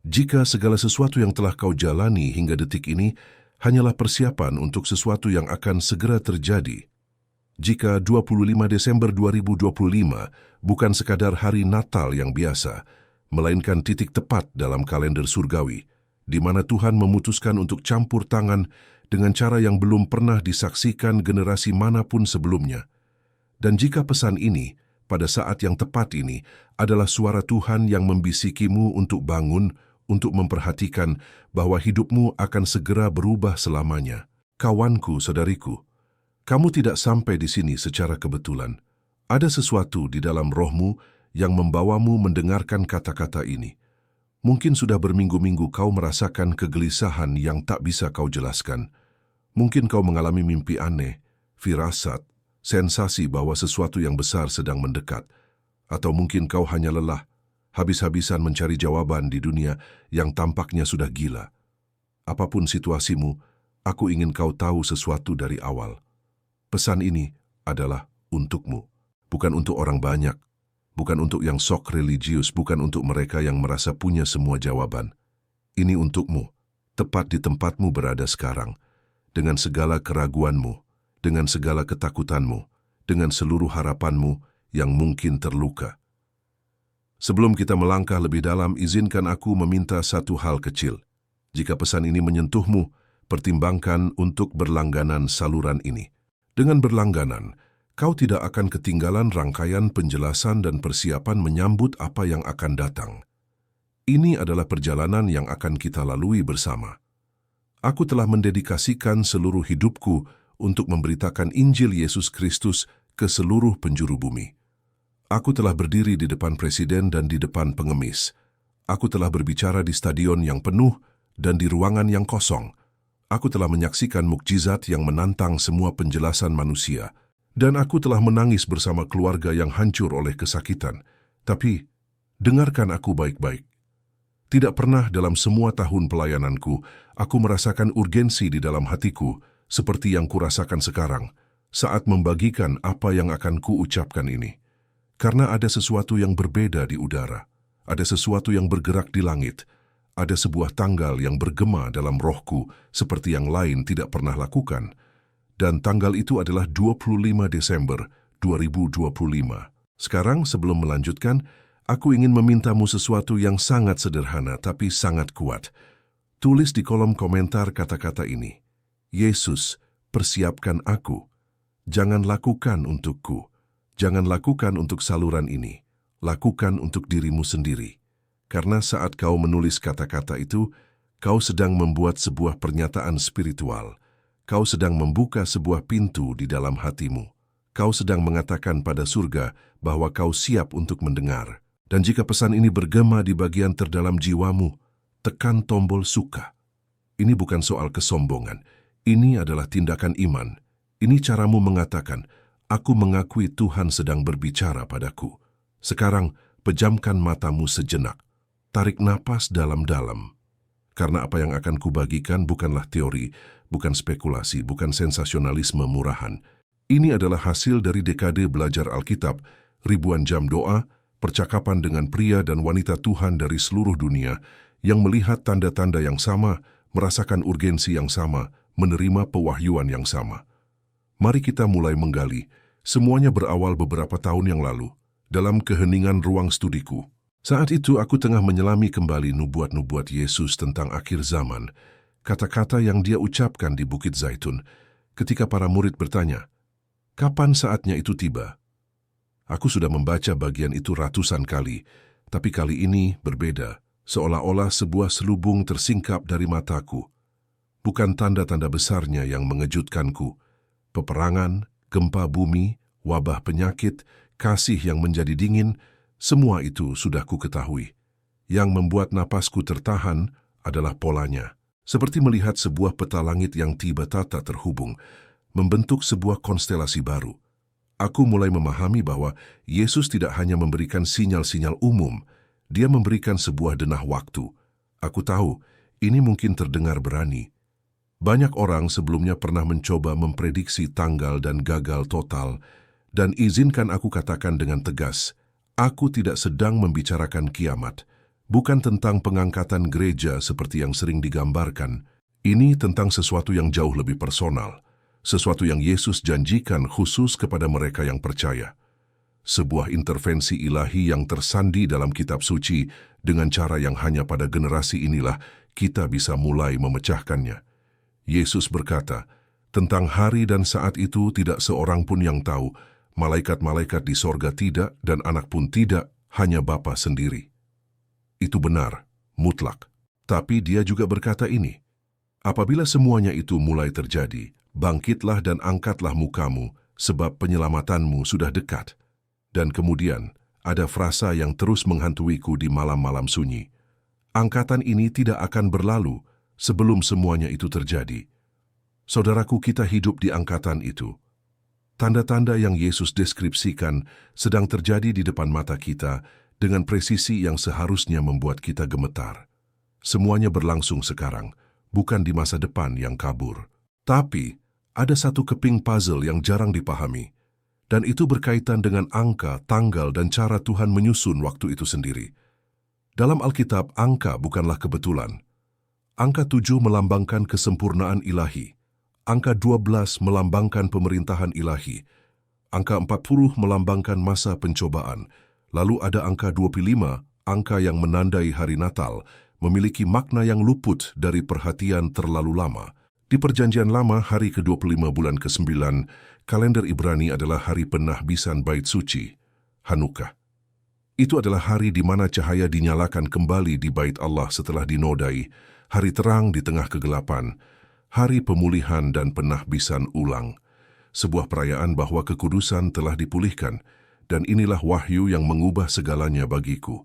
Jika segala sesuatu yang telah kau jalani hingga detik ini hanyalah persiapan untuk sesuatu yang akan segera terjadi, jika 25 Desember 2025 bukan sekadar hari Natal yang biasa, melainkan titik tepat dalam kalender surgawi, di mana Tuhan memutuskan untuk campur tangan dengan cara yang belum pernah disaksikan generasi manapun sebelumnya. Dan jika pesan ini, pada saat yang tepat ini, adalah suara Tuhan yang membisikimu untuk bangun, untuk memperhatikan bahwa hidupmu akan segera berubah selamanya. Kawanku, saudariku, kamu tidak sampai di sini secara kebetulan. Ada sesuatu di dalam rohmu yang membawamu mendengarkan kata-kata ini. Mungkin sudah berminggu-minggu kau merasakan kegelisahan yang tak bisa kau jelaskan. Mungkin kau mengalami mimpi aneh, firasat, sensasi bahwa sesuatu yang besar sedang mendekat. Atau mungkin kau hanya lelah, habis-habisan mencari jawaban di dunia yang tampaknya sudah gila. Apapun situasimu, aku ingin kau tahu sesuatu dari awal. Pesan ini adalah untukmu, bukan untuk orang banyak, bukan untuk yang sok religius, bukan untuk mereka yang merasa punya semua jawaban. Ini untukmu, tepat di tempatmu berada sekarang, dengan segala keraguanmu, dengan segala ketakutanmu, dengan seluruh harapanmu yang mungkin terluka. Sebelum kita melangkah lebih dalam, izinkan aku meminta satu hal kecil. Jika pesan ini menyentuhmu, pertimbangkan untuk berlangganan saluran ini. Dengan berlangganan, kau tidak akan ketinggalan rangkaian penjelasan dan persiapan menyambut apa yang akan datang. Ini adalah perjalanan yang akan kita lalui bersama. Aku telah mendedikasikan seluruh hidupku untuk memberitakan Injil Yesus Kristus ke seluruh penjuru bumi. Aku telah berdiri di depan presiden dan di depan pengemis. Aku telah berbicara di stadion yang penuh dan di ruangan yang kosong. Aku telah menyaksikan mukjizat yang menantang semua penjelasan manusia. Dan aku telah menangis bersama keluarga yang hancur oleh kesakitan. Tapi, dengarkan aku baik-baik. Tidak pernah dalam semua tahun pelayananku, aku merasakan urgensi di dalam hatiku, seperti yang kurasakan sekarang, saat membagikan apa yang akan kuucapkan ini. Karena ada sesuatu yang berbeda di udara, ada sesuatu yang bergerak di langit, ada sebuah tanggal yang bergema dalam rohku seperti yang lain tidak pernah lakukan. Dan tanggal itu adalah 25 Desember 2025. Sekarang sebelum melanjutkan, aku ingin memintamu sesuatu yang sangat sederhana tapi sangat kuat. Tulis di kolom komentar kata-kata ini. Yesus, persiapkan aku. Jangan lakukan untukku. Jangan lakukan untuk saluran ini. Lakukan untuk dirimu sendiri. Karena saat kau menulis kata-kata itu, kau sedang membuat sebuah pernyataan spiritual. Kau sedang membuka sebuah pintu di dalam hatimu. Kau sedang mengatakan pada surga bahwa kau siap untuk mendengar. Dan jika pesan ini bergema di bagian terdalam jiwamu, tekan tombol suka. Ini bukan soal kesombongan. Ini adalah tindakan iman. Ini caramu mengatakan, aku mengakui Tuhan sedang berbicara padaku. Sekarang, pejamkan matamu sejenak. Tarik napas dalam-dalam. Karena apa yang akan kubagikan bukanlah teori, bukan spekulasi, bukan sensasionalisme murahan. Ini adalah hasil dari dekade belajar Alkitab, ribuan jam doa, percakapan dengan pria dan wanita Tuhan dari seluruh dunia yang melihat tanda-tanda yang sama, merasakan urgensi yang sama, menerima pewahyuan yang sama. Mari kita mulai menggali. Semuanya berawal beberapa tahun yang lalu, dalam keheningan ruang studiku. Saat itu aku tengah menyelami kembali nubuat-nubuat Yesus tentang akhir zaman, kata-kata yang dia ucapkan di Bukit Zaitun, ketika para murid bertanya, kapan saatnya itu tiba? Aku sudah membaca bagian itu ratusan kali, tapi kali ini berbeda, seolah-olah sebuah selubung tersingkap dari mataku. Bukan tanda-tanda besarnya yang mengejutkanku, peperangan, gempa bumi, wabah penyakit, kasih yang menjadi dingin, semua itu sudah ku ketahui. Yang membuat napasku tertahan adalah polanya. Seperti melihat sebuah peta langit yang tiba-tiba terhubung, membentuk sebuah konstelasi baru. Aku mulai memahami bahwa Yesus tidak hanya memberikan sinyal-sinyal umum, dia memberikan sebuah denah waktu. Aku tahu, ini mungkin terdengar berani. Banyak orang sebelumnya pernah mencoba memprediksi tanggal dan gagal total, dan izinkan aku katakan dengan tegas, aku tidak sedang membicarakan kiamat, bukan tentang pengangkatan gereja seperti yang sering digambarkan. Ini tentang sesuatu yang jauh lebih personal, sesuatu yang Yesus janjikan khusus kepada mereka yang percaya. Sebuah intervensi ilahi yang tersandi dalam kitab suci dengan cara yang hanya pada generasi inilah kita bisa mulai memecahkannya. Yesus berkata, tentang hari dan saat itu tidak seorang pun yang tahu, malaikat-malaikat di sorga tidak dan anak pun tidak, hanya Bapa sendiri. Itu benar, mutlak. Tapi dia juga berkata ini, apabila semuanya itu mulai terjadi, bangkitlah dan angkatlah mukamu, sebab penyelamatanmu sudah dekat. Dan kemudian, ada frasa yang terus menghantuiku di malam-malam sunyi. Angkatan ini tidak akan berlalu sebelum semuanya itu terjadi. Saudaraku, kita hidup di angkatan itu. Tanda-tanda yang Yesus deskripsikan sedang terjadi di depan mata kita dengan presisi yang seharusnya membuat kita gemetar. Semuanya berlangsung sekarang, bukan di masa depan yang kabur. Tapi, ada satu keping puzzle yang jarang dipahami. Dan itu berkaitan dengan angka, tanggal, dan cara Tuhan menyusun waktu itu sendiri. Dalam Alkitab, angka bukanlah kebetulan. Angka 7 melambangkan kesempurnaan ilahi. Angka 12 melambangkan pemerintahan ilahi. Angka 40 melambangkan masa pencobaan. Lalu ada angka 25, angka yang menandai hari Natal, memiliki makna yang luput dari perhatian terlalu lama. Di Perjanjian Lama, hari ke-25 bulan ke-9, kalender Ibrani adalah hari penahbisan Bait Suci, Hanukkah. Itu adalah hari di mana cahaya dinyalakan kembali di Bait Allah setelah dinodai, hari terang di tengah kegelapan, hari pemulihan dan penahbisan ulang. Sebuah perayaan bahwa kekudusan telah dipulihkan, dan inilah wahyu yang mengubah segalanya bagiku.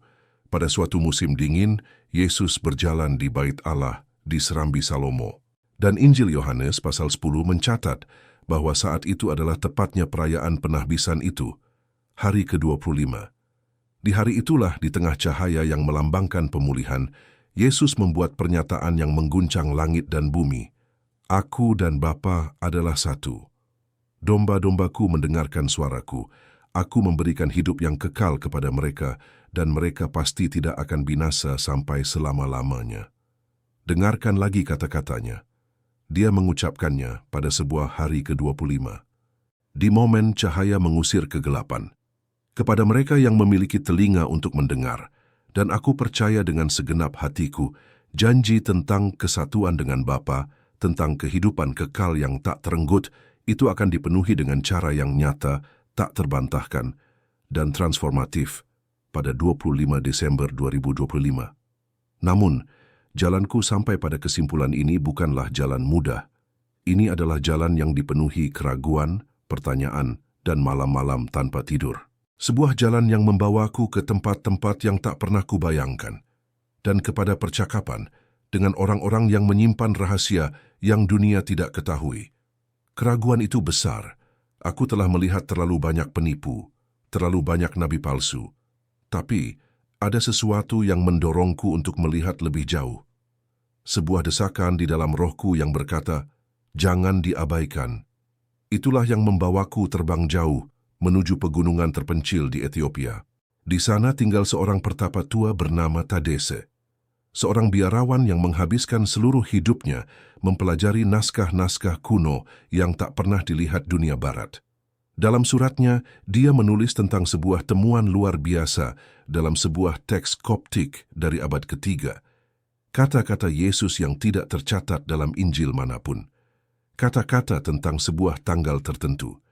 Pada suatu musim dingin, Yesus berjalan di Bait Allah di Serambi Salomo. Dan Injil Yohanes pasal 10 mencatat bahwa saat itu adalah tepatnya perayaan penahbisan itu, hari ke-25. Di hari itulah, di tengah cahaya yang melambangkan pemulihan, Yesus membuat pernyataan yang mengguncang langit dan bumi. Aku dan Bapa adalah satu. Domba-dombaku mendengarkan suaraku. Aku memberikan hidup yang kekal kepada mereka, dan mereka pasti tidak akan binasa sampai selama-lamanya. Dengarkan lagi kata-katanya. Dia mengucapkannya pada sebuah hari ke-25. Di momen cahaya mengusir kegelapan. Kepada mereka yang memiliki telinga untuk mendengar, dan aku percaya dengan segenap hatiku, janji tentang kesatuan dengan Bapa, tentang kehidupan kekal yang tak terenggut, itu akan dipenuhi dengan cara yang nyata, tak terbantahkan, dan transformatif pada 25 Desember 2025. Namun, jalanku sampai pada kesimpulan ini bukanlah jalan mudah. Ini adalah jalan yang dipenuhi keraguan, pertanyaan, dan malam-malam tanpa tidur. Sebuah jalan yang membawaku ke tempat-tempat yang tak pernah kubayangkan, dan kepada percakapan dengan orang-orang yang menyimpan rahasia yang dunia tidak ketahui. Keraguan itu besar. Aku telah melihat terlalu banyak penipu, terlalu banyak nabi palsu. Tapi, ada sesuatu yang mendorongku untuk melihat lebih jauh. Sebuah desakan di dalam rohku yang berkata, jangan diabaikan. Itulah yang membawaku terbang jauh menuju pegunungan terpencil di Ethiopia. Di sana tinggal seorang pertapa tua bernama Tadese. Seorang biarawan yang menghabiskan seluruh hidupnya mempelajari naskah-naskah kuno yang tak pernah dilihat dunia barat. Dalam suratnya, dia menulis tentang sebuah temuan luar biasa dalam sebuah teks Koptik dari abad ketiga. Kata-kata Yesus yang tidak tercatat dalam Injil manapun. Kata-kata tentang sebuah tanggal tertentu.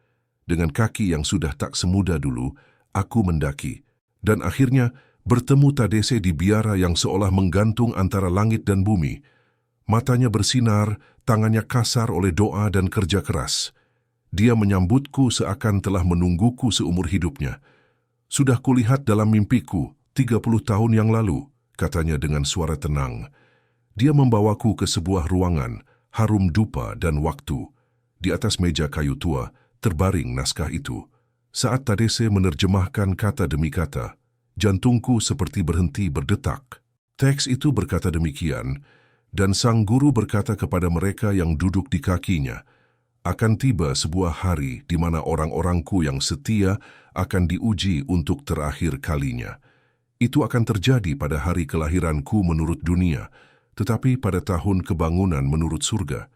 Dengan kaki yang sudah tak semudah dulu, aku mendaki. Dan akhirnya bertemu Tadese di biara yang seolah menggantung antara langit dan bumi. Matanya bersinar, tangannya kasar oleh doa dan kerja keras. Dia menyambutku seakan telah menungguku seumur hidupnya. Sudah kulihat dalam mimpiku 30 tahun yang lalu, katanya dengan suara tenang. Dia membawaku ke sebuah ruangan, harum dupa dan waktu. Di atas meja kayu tua, terbaring naskah itu. Saat Tadese menerjemahkan kata demi kata, jantungku seperti berhenti berdetak. Teks itu berkata demikian, dan sang guru berkata kepada mereka yang duduk di kakinya, akan tiba sebuah hari di mana orang-orangku yang setia akan diuji untuk terakhir kalinya. Itu akan terjadi pada hari kelahiranku menurut dunia, tetapi pada tahun kebangunan menurut surga.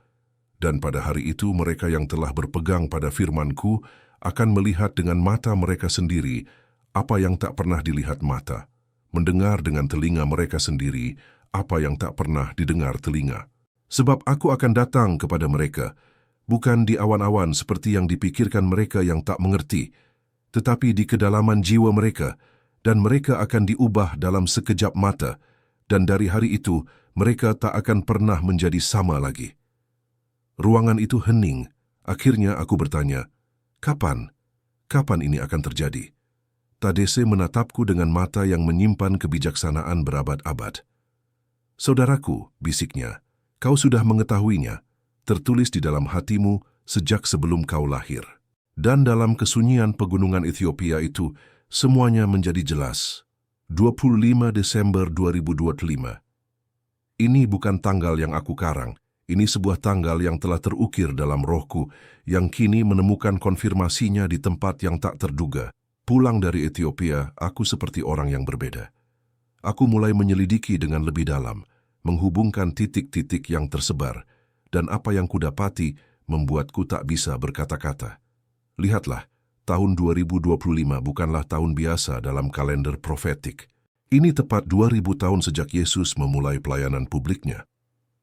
Dan pada hari itu mereka yang telah berpegang pada firman-Ku akan melihat dengan mata mereka sendiri apa yang tak pernah dilihat mata, mendengar dengan telinga mereka sendiri apa yang tak pernah didengar telinga. Sebab Aku akan datang kepada mereka, bukan di awan-awan seperti yang dipikirkan mereka yang tak mengerti, tetapi di kedalaman jiwa mereka, dan mereka akan diubah dalam sekejap mata, dan dari hari itu mereka tak akan pernah menjadi sama lagi. Ruangan itu hening. Akhirnya aku bertanya, Kapan? Kapan ini akan terjadi? Tadese menatapku dengan mata yang menyimpan kebijaksanaan berabad-abad. Saudaraku, bisiknya, kau sudah mengetahuinya, tertulis di dalam hatimu sejak sebelum kau lahir. Dan dalam kesunyian pegunungan Ethiopia itu, semuanya menjadi jelas. 25 Desember 2025. Ini bukan tanggal yang aku karang. Ini sebuah tanggal yang telah terukir dalam rohku, yang kini menemukan konfirmasinya di tempat yang tak terduga. Pulang dari Ethiopia, aku seperti orang yang berbeda. Aku mulai menyelidiki dengan lebih dalam, menghubungkan titik-titik yang tersebar, dan apa yang kudapati membuatku tak bisa berkata-kata. Lihatlah, tahun 2025 bukanlah tahun biasa dalam kalender profetik. Ini tepat 2000 tahun sejak Yesus memulai pelayanan publiknya.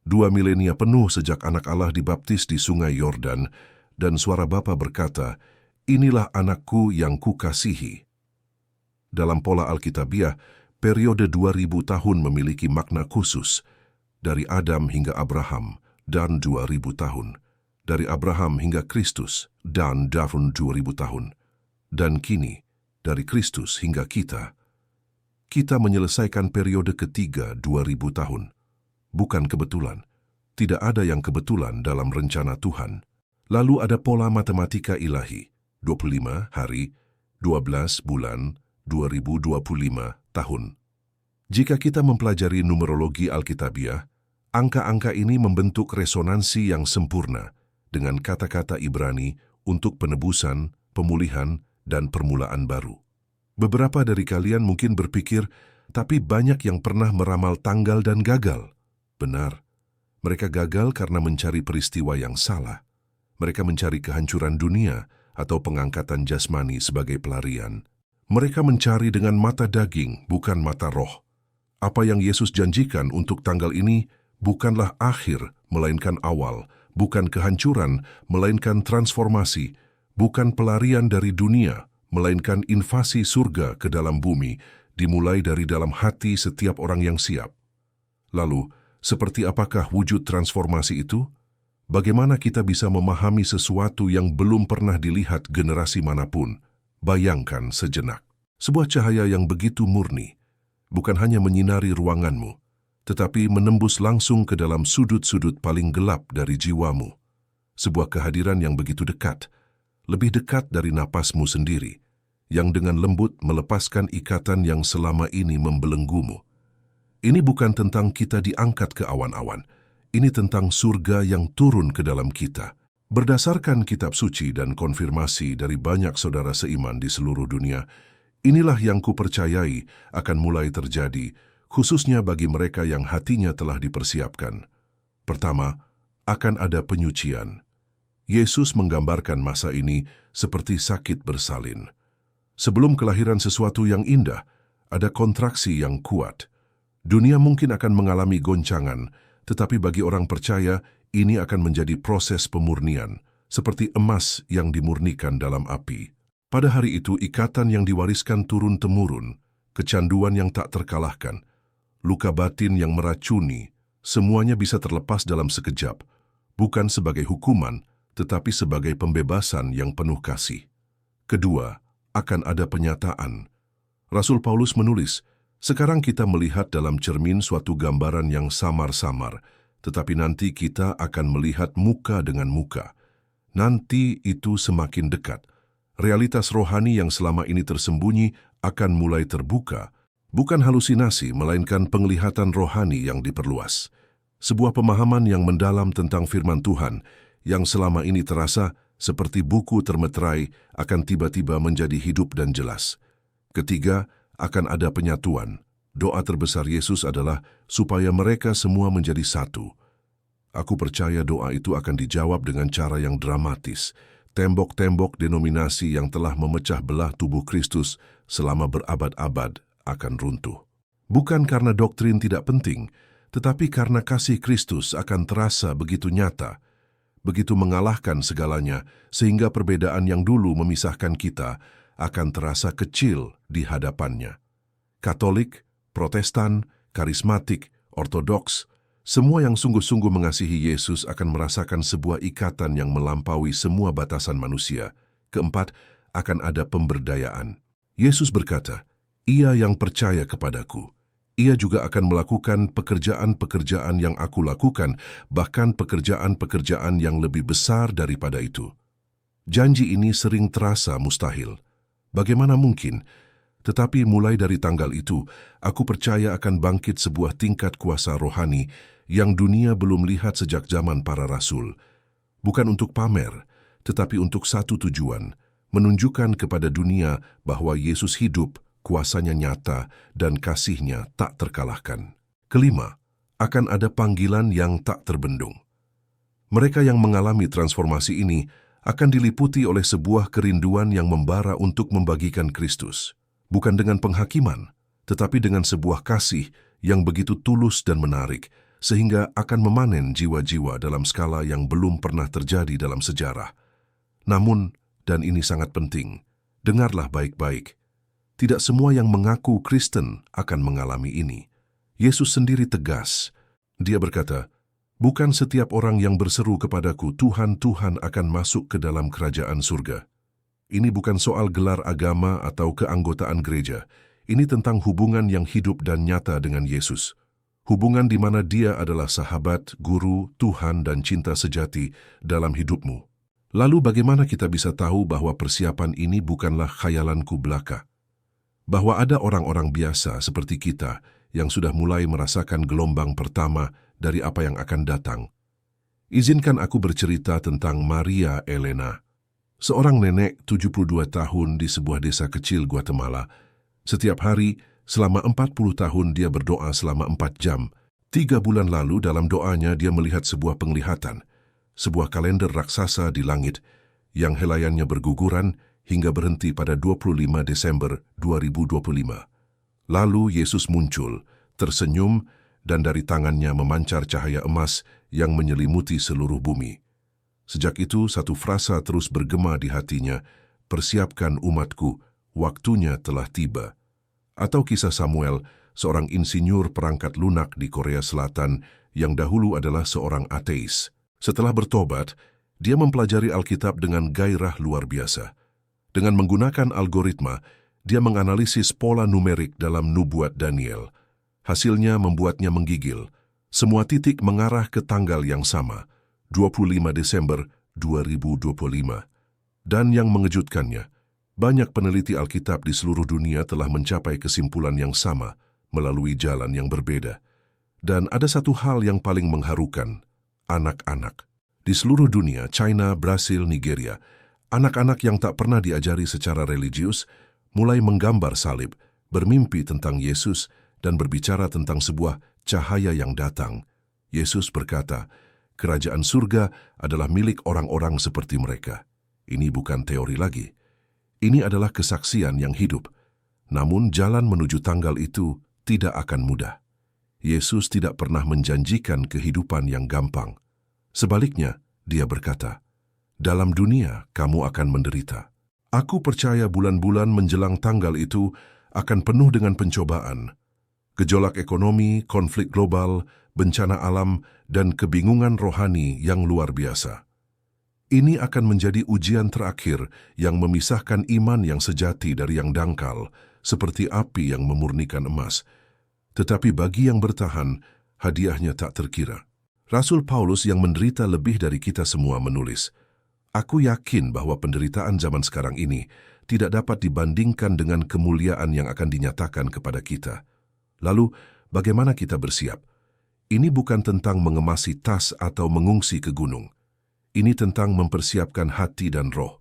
2 milenia penuh sejak anak Allah dibaptis di sungai Yordan, dan suara Bapa berkata, "Inilah anakku yang kukasihi." Dalam pola Alkitabiah, periode 2000 tahun memiliki makna khusus, dari Adam hingga Abraham, dan 2000 tahun. Dari Abraham hingga Kristus, dan 2000 tahun. Dan kini, dari Kristus hingga kita. Kita menyelesaikan periode ketiga 2000 tahun. Bukan kebetulan. Tidak ada yang kebetulan dalam rencana Tuhan. Lalu ada pola matematika ilahi. 25 hari, 12 bulan, 2025 tahun. Jika kita mempelajari numerologi Alkitabiah, angka-angka ini membentuk resonansi yang sempurna dengan kata-kata Ibrani untuk penebusan, pemulihan, dan permulaan baru. Beberapa dari kalian mungkin berpikir, tapi banyak yang pernah meramal tanggal dan gagal. Benar, mereka gagal karena mencari peristiwa yang salah. Mereka mencari kehancuran dunia atau pengangkatan jasmani sebagai pelarian. Mereka mencari dengan mata daging, bukan mata roh. Apa yang Yesus janjikan untuk tanggal ini bukanlah akhir, melainkan awal, bukan kehancuran, melainkan transformasi, bukan pelarian dari dunia, melainkan invasi surga ke dalam bumi, dimulai dari dalam hati setiap orang yang siap. Lalu, seperti apakah wujud transformasi itu? Bagaimana kita bisa memahami sesuatu yang belum pernah dilihat generasi manapun? Bayangkan sejenak. Sebuah cahaya yang begitu murni, bukan hanya menyinari ruanganmu, tetapi menembus langsung ke dalam sudut-sudut paling gelap dari jiwamu. Sebuah kehadiran yang begitu dekat, lebih dekat dari napasmu sendiri, yang dengan lembut melepaskan ikatan yang selama ini membelenggumu. Ini bukan tentang kita diangkat ke awan-awan, ini tentang surga yang turun ke dalam kita. Berdasarkan kitab suci dan konfirmasi dari banyak saudara seiman di seluruh dunia, inilah yang kupercayai akan mulai terjadi, khususnya bagi mereka yang hatinya telah dipersiapkan. Pertama, akan ada penyucian. Yesus menggambarkan masa ini seperti sakit bersalin. Sebelum kelahiran sesuatu yang indah, ada kontraksi yang kuat. Dunia mungkin akan mengalami goncangan, tetapi bagi orang percaya, ini akan menjadi proses pemurnian, seperti emas yang dimurnikan dalam api. Pada hari itu, ikatan yang diwariskan turun-temurun, kecanduan yang tak terkalahkan, luka batin yang meracuni, semuanya bisa terlepas dalam sekejap, bukan sebagai hukuman, tetapi sebagai pembebasan yang penuh kasih. Kedua, akan ada penyataan. Rasul Paulus menulis, "Sekarang kita melihat dalam cermin suatu gambaran yang samar-samar, tetapi nanti kita akan melihat muka dengan muka. Nanti itu semakin dekat. Realitas rohani yang selama ini tersembunyi akan mulai terbuka. Bukan halusinasi, melainkan penglihatan rohani yang diperluas. Sebuah pemahaman yang mendalam tentang firman Tuhan, yang selama ini terasa seperti buku termeterai, akan tiba-tiba menjadi hidup dan jelas. Ketiga, akan ada penyatuan. Doa terbesar Yesus adalah supaya mereka semua menjadi satu. Aku percaya doa itu akan dijawab dengan cara yang dramatis. Tembok-tembok denominasi yang telah memecah belah tubuh Kristus selama berabad-abad akan runtuh. Bukan karena doktrin tidak penting, tetapi karena kasih Kristus akan terasa begitu nyata, begitu mengalahkan segalanya, sehingga perbedaan yang dulu memisahkan kita akan terasa kecil di hadapannya. Katolik, Protestan, karismatik, ortodoks, semua yang sungguh-sungguh mengasihi Yesus akan merasakan sebuah ikatan yang melampaui semua batasan manusia. Keempat, akan ada pemberdayaan. Yesus berkata, "Ia yang percaya kepadaku, ia juga akan melakukan pekerjaan-pekerjaan yang aku lakukan, bahkan pekerjaan-pekerjaan yang lebih besar daripada itu." Janji ini sering terasa mustahil. Bagaimana mungkin? Tetapi mulai dari tanggal itu, aku percaya akan bangkit sebuah tingkat kuasa rohani yang dunia belum lihat sejak zaman para rasul. Bukan untuk pamer, tetapi untuk satu tujuan, menunjukkan kepada dunia bahwa Yesus hidup, kuasanya nyata, dan kasihnya tak terkalahkan. Kelima, akan ada panggilan yang tak terbendung. Mereka yang mengalami transformasi ini akan diliputi oleh sebuah kerinduan yang membara untuk membagikan Kristus. Bukan dengan penghakiman, tetapi dengan sebuah kasih yang begitu tulus dan menarik, sehingga akan memanen jiwa-jiwa dalam skala yang belum pernah terjadi dalam sejarah. Namun, dan ini sangat penting, dengarlah baik-baik, tidak semua yang mengaku Kristen akan mengalami ini. Yesus sendiri tegas. Dia berkata, "Bukan setiap orang yang berseru kepadaku, 'Tuhan, Tuhan,' akan masuk ke dalam kerajaan surga." Ini bukan soal gelar agama atau keanggotaan gereja. Ini tentang hubungan yang hidup dan nyata dengan Yesus. Hubungan di mana Dia adalah sahabat, guru, Tuhan, dan cinta sejati dalam hidupmu. Lalu bagaimana kita bisa tahu bahwa persiapan ini bukanlah khayalanku belaka? Bahwa ada orang-orang biasa seperti kita yang sudah mulai merasakan gelombang pertama dari apa yang akan datang. Izinkan aku bercerita tentang Maria Elena, seorang nenek 72 tahun di sebuah desa kecil Guatemala. Setiap hari, selama 40 tahun dia berdoa selama 4 jam. 3 bulan lalu dalam doanya dia melihat sebuah penglihatan, sebuah kalender raksasa di langit yang helayannya berguguran hingga berhenti pada 25 Desember 2025. Lalu Yesus muncul, tersenyum, dan dari tangannya memancar cahaya emas yang menyelimuti seluruh bumi. Sejak itu, satu frasa terus bergema di hatinya, "Persiapkan umatku, waktunya telah tiba." Atau kisah Samuel, seorang insinyur perangkat lunak di Korea Selatan yang dahulu adalah seorang ateis. Setelah bertobat, dia mempelajari Alkitab dengan gairah luar biasa. Dengan menggunakan algoritma, dia menganalisis pola numerik dalam nubuat Daniel. Hasilnya membuatnya menggigil. Semua titik mengarah ke tanggal yang sama, 25 Desember 2025. Dan yang mengejutkannya, banyak peneliti Alkitab di seluruh dunia telah mencapai kesimpulan yang sama melalui jalan yang berbeda. Dan ada satu hal yang paling mengharukan, anak-anak. Di seluruh dunia, China, Brasil, Nigeria, anak-anak yang tak pernah diajari secara religius mulai menggambar salib, bermimpi tentang Yesus, dan berbicara tentang sebuah cahaya yang datang. Yesus berkata, "Kerajaan surga adalah milik orang-orang seperti mereka." Ini bukan teori lagi. Ini adalah kesaksian yang hidup. Namun jalan menuju tanggal itu tidak akan mudah. Yesus tidak pernah menjanjikan kehidupan yang gampang. Sebaliknya, dia berkata, "Dalam dunia kamu akan menderita." Aku percaya bulan-bulan menjelang tanggal itu akan penuh dengan pencobaan. Gejolak ekonomi, konflik global, bencana alam, dan kebingungan rohani yang luar biasa. Ini akan menjadi ujian terakhir yang memisahkan iman yang sejati dari yang dangkal, seperti api yang memurnikan emas. Tetapi bagi yang bertahan, hadiahnya tak terkira. Rasul Paulus yang menderita lebih dari kita semua menulis, "Aku yakin bahwa penderitaan zaman sekarang ini tidak dapat dibandingkan dengan kemuliaan yang akan dinyatakan kepada kita." Lalu, bagaimana kita bersiap? Ini bukan tentang mengemasi tas atau mengungsi ke gunung. Ini tentang mempersiapkan hati dan roh.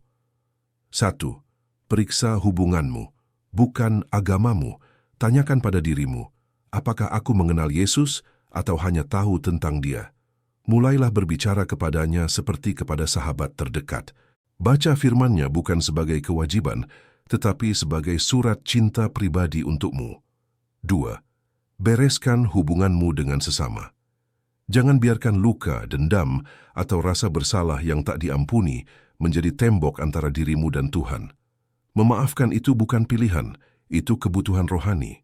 1. Periksa hubunganmu, bukan agamamu, Tanyakan pada dirimu, apakah aku mengenal Yesus atau hanya tahu tentang Dia? Mulailah berbicara kepadanya seperti kepada sahabat terdekat. Baca firman-Nya bukan sebagai kewajiban, tetapi sebagai surat cinta pribadi untukmu. 2. Bereskan hubunganmu dengan sesama. Jangan biarkan luka, dendam, atau rasa bersalah yang tak diampuni menjadi tembok antara dirimu dan Tuhan. Memaafkan itu bukan pilihan, itu kebutuhan rohani.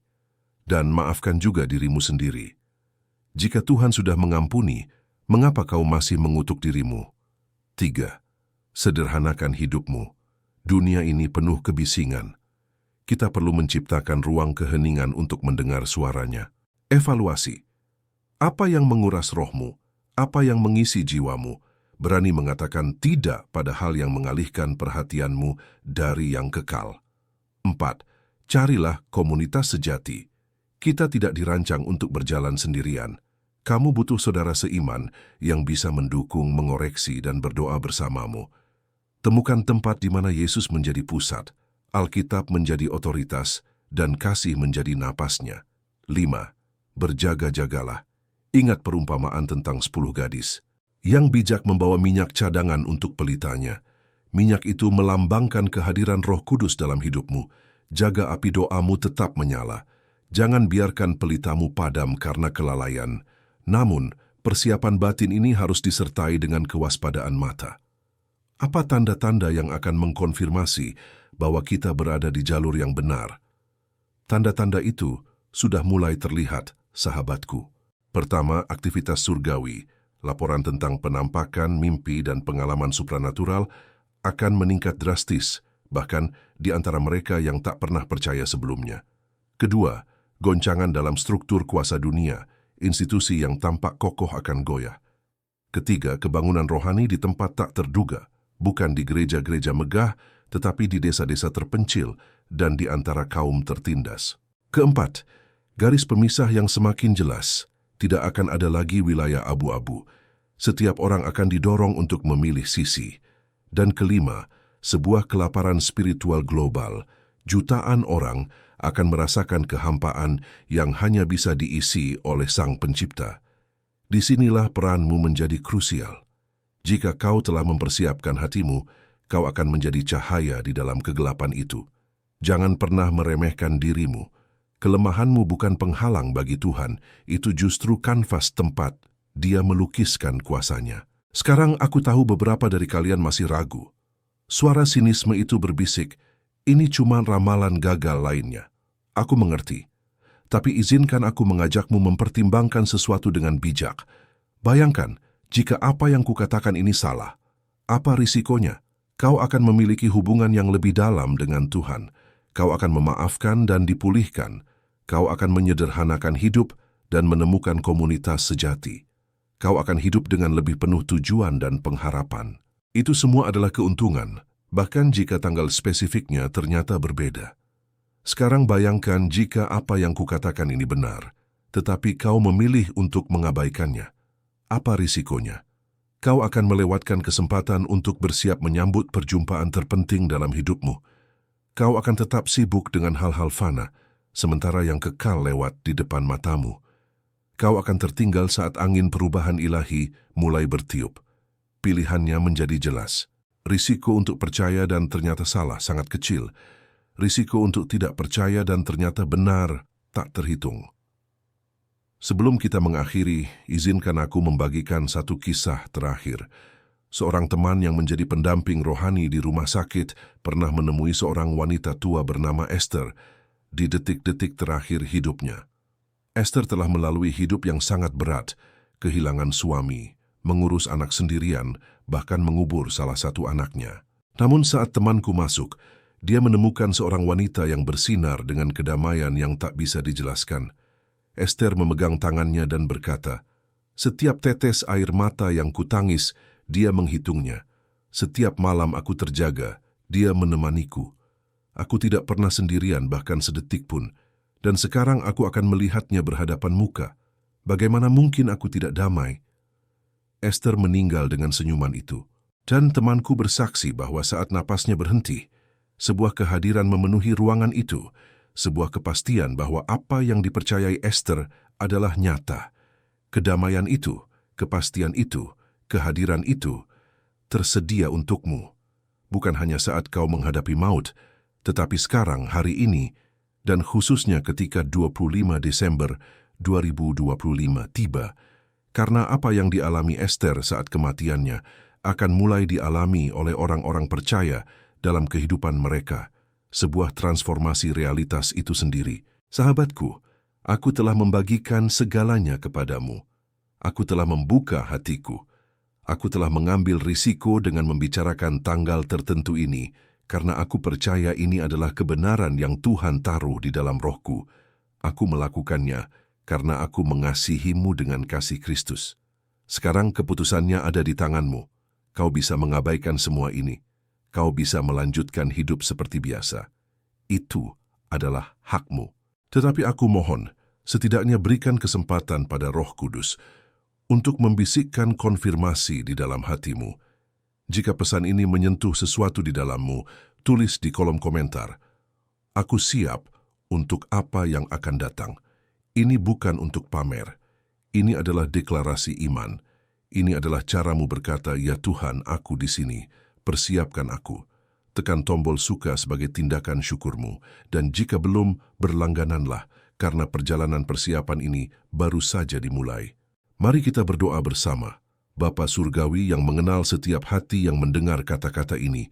Dan maafkan juga dirimu sendiri. Jika Tuhan sudah mengampuni, mengapa kau masih mengutuk dirimu? 3. Sederhanakan hidupmu. Dunia ini penuh kebisingan. Kita perlu menciptakan ruang keheningan untuk mendengar suaranya. Evaluasi. Apa yang menguras rohmu? Apa yang mengisi jiwamu? Berani mengatakan tidak pada hal yang mengalihkan perhatianmu dari yang kekal. 4. Carilah komunitas sejati. Kita tidak dirancang untuk berjalan sendirian. Kamu butuh saudara seiman yang bisa mendukung, mengoreksi, dan berdoa bersamamu. Temukan tempat di mana Yesus menjadi pusat, Alkitab menjadi otoritas, dan kasih menjadi napasnya. 5. Berjaga-jagalah. Ingat perumpamaan tentang 10 gadis. Yang bijak membawa minyak cadangan untuk pelitanya. Minyak itu melambangkan kehadiran Roh Kudus dalam hidupmu. Jaga api doamu tetap menyala. Jangan biarkan pelitamu padam karena kelalaian. Namun, persiapan batin ini harus disertai dengan kewaspadaan mata. Apa tanda-tanda yang akan mengkonfirmasi bahwa kita berada di jalur yang benar? Tanda-tanda itu sudah mulai terlihat, sahabatku. Pertama, aktivitas surgawi, laporan tentang penampakan, mimpi, dan pengalaman supranatural akan meningkat drastis, bahkan di antara mereka yang tak pernah percaya sebelumnya. Kedua, goncangan dalam struktur kuasa dunia, institusi yang tampak kokoh akan goyah. Ketiga, kebangunan rohani di tempat tak terduga, bukan di gereja-gereja megah, tetapi di desa-desa terpencil dan di antara kaum tertindas. Keempat, garis pemisah yang semakin jelas. Tidak akan ada lagi wilayah abu-abu. Setiap orang akan didorong untuk memilih sisi. Dan kelima, sebuah kelaparan spiritual global. Jutaan orang akan merasakan kehampaan yang hanya bisa diisi oleh Sang Pencipta. Disinilah peranmu menjadi krusial. Jika kau telah mempersiapkan hatimu, kau akan menjadi cahaya di dalam kegelapan itu. Jangan pernah meremehkan dirimu. Kelemahanmu bukan penghalang bagi Tuhan, itu justru kanvas tempat Dia melukiskan kuasanya. Sekarang aku tahu beberapa dari kalian masih ragu. Suara sinisme itu berbisik, ini cuma ramalan gagal lainnya. Aku mengerti, tapi izinkan aku mengajakmu mempertimbangkan sesuatu dengan bijak. Bayangkan, jika apa yang kukatakan ini salah, apa risikonya? Kau akan memiliki hubungan yang lebih dalam dengan Tuhan. Kau akan memaafkan dan dipulihkan. Kau akan menyederhanakan hidup dan menemukan komunitas sejati. Kau akan hidup dengan lebih penuh tujuan dan pengharapan. Itu semua adalah keuntungan, bahkan jika tanggal spesifiknya ternyata berbeda. Sekarang bayangkan jika apa yang kukatakan ini benar, tetapi kau memilih untuk mengabaikannya. Apa risikonya? Kau akan melewatkan kesempatan untuk bersiap menyambut perjumpaan terpenting dalam hidupmu. Kau akan tetap sibuk dengan hal-hal fana, sementara yang kekal lewat di depan matamu. Kau akan tertinggal saat angin perubahan ilahi mulai bertiup. Pilihannya menjadi jelas. Risiko untuk percaya dan ternyata salah sangat kecil. Risiko untuk tidak percaya dan ternyata benar tak terhitung. Sebelum kita mengakhiri, izinkan aku membagikan satu kisah terakhir. Seorang teman yang menjadi pendamping rohani di rumah sakit pernah menemui seorang wanita tua bernama Esther di detik-detik terakhir hidupnya. Esther telah melalui hidup yang sangat berat, kehilangan suami, mengurus anak sendirian, bahkan mengubur salah satu anaknya. Namun saat temanku masuk, dia menemukan seorang wanita yang bersinar dengan kedamaian yang tak bisa dijelaskan. Esther memegang tangannya dan berkata, "Setiap tetes air mata yang kutangis, dia menghitungnya. Setiap malam aku terjaga, dia menemaniku. Aku tidak pernah sendirian bahkan sedetik pun, dan sekarang aku akan melihatnya berhadapan muka. Bagaimana mungkin aku tidak damai?" Esther meninggal dengan senyuman itu, dan temanku bersaksi bahwa saat napasnya berhenti, sebuah kehadiran memenuhi ruangan itu, sebuah kepastian bahwa apa yang dipercayai Ester adalah nyata. Kedamaian itu, kepastian itu, kehadiran itu tersedia untukmu. Bukan hanya saat kau menghadapi maut, tetapi sekarang, hari ini, dan khususnya ketika 25 Desember 2025 tiba, karena apa yang dialami Ester saat kematiannya akan mulai dialami oleh orang-orang percaya dalam kehidupan mereka, sebuah transformasi realitas itu sendiri. Sahabatku, aku telah membagikan segalanya kepadamu. Aku telah membuka hatiku. Aku telah mengambil risiko dengan membicarakan tanggal tertentu ini, karena aku percaya ini adalah kebenaran yang Tuhan taruh di dalam rohku. Aku melakukannya karena aku mengasihimu dengan kasih Kristus. Sekarang keputusannya ada di tanganmu. Kau bisa mengabaikan semua ini. Kau bisa melanjutkan hidup seperti biasa. Itu adalah hakmu. Tetapi aku mohon, setidaknya berikan kesempatan pada Roh Kudus untuk membisikkan konfirmasi di dalam hatimu. Jika pesan ini menyentuh sesuatu di dalammu, tulis di kolom komentar. Aku siap untuk apa yang akan datang. Ini bukan untuk pamer. Ini adalah deklarasi iman. Ini adalah caramu berkata, "Ya Tuhan, aku di sini. Persiapkan aku." Tekan tombol suka sebagai tindakan syukurmu. Dan jika belum, berlanggananlah, karena perjalanan persiapan ini baru saja dimulai. Mari kita berdoa bersama. Bapa Surgawi yang mengenal setiap hati yang mendengar kata-kata ini,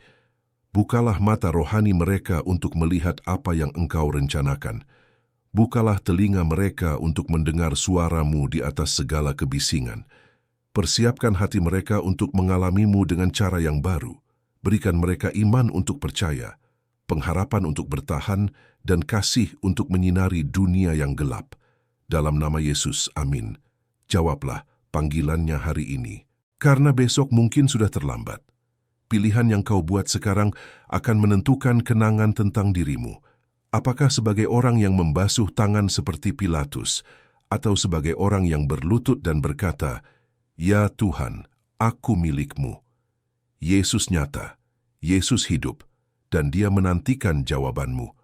bukalah mata rohani mereka untuk melihat apa yang Engkau rencanakan. Bukalah telinga mereka untuk mendengar suara-Mu di atas segala kebisingan. Persiapkan hati mereka untuk mengalami-Mu dengan cara yang baru. Berikan mereka iman untuk percaya, pengharapan untuk bertahan, dan kasih untuk menyinari dunia yang gelap. Dalam nama Yesus, amin. Jawablah panggilannya hari ini. Karena besok mungkin sudah terlambat. Pilihan yang kau buat sekarang akan menentukan kenangan tentang dirimu. Apakah sebagai orang yang membasuh tangan seperti Pilatus, atau sebagai orang yang berlutut dan berkata, "Ya Tuhan, aku milik-Mu." Yesus nyata, Yesus hidup, dan Dia menantikan jawabanmu.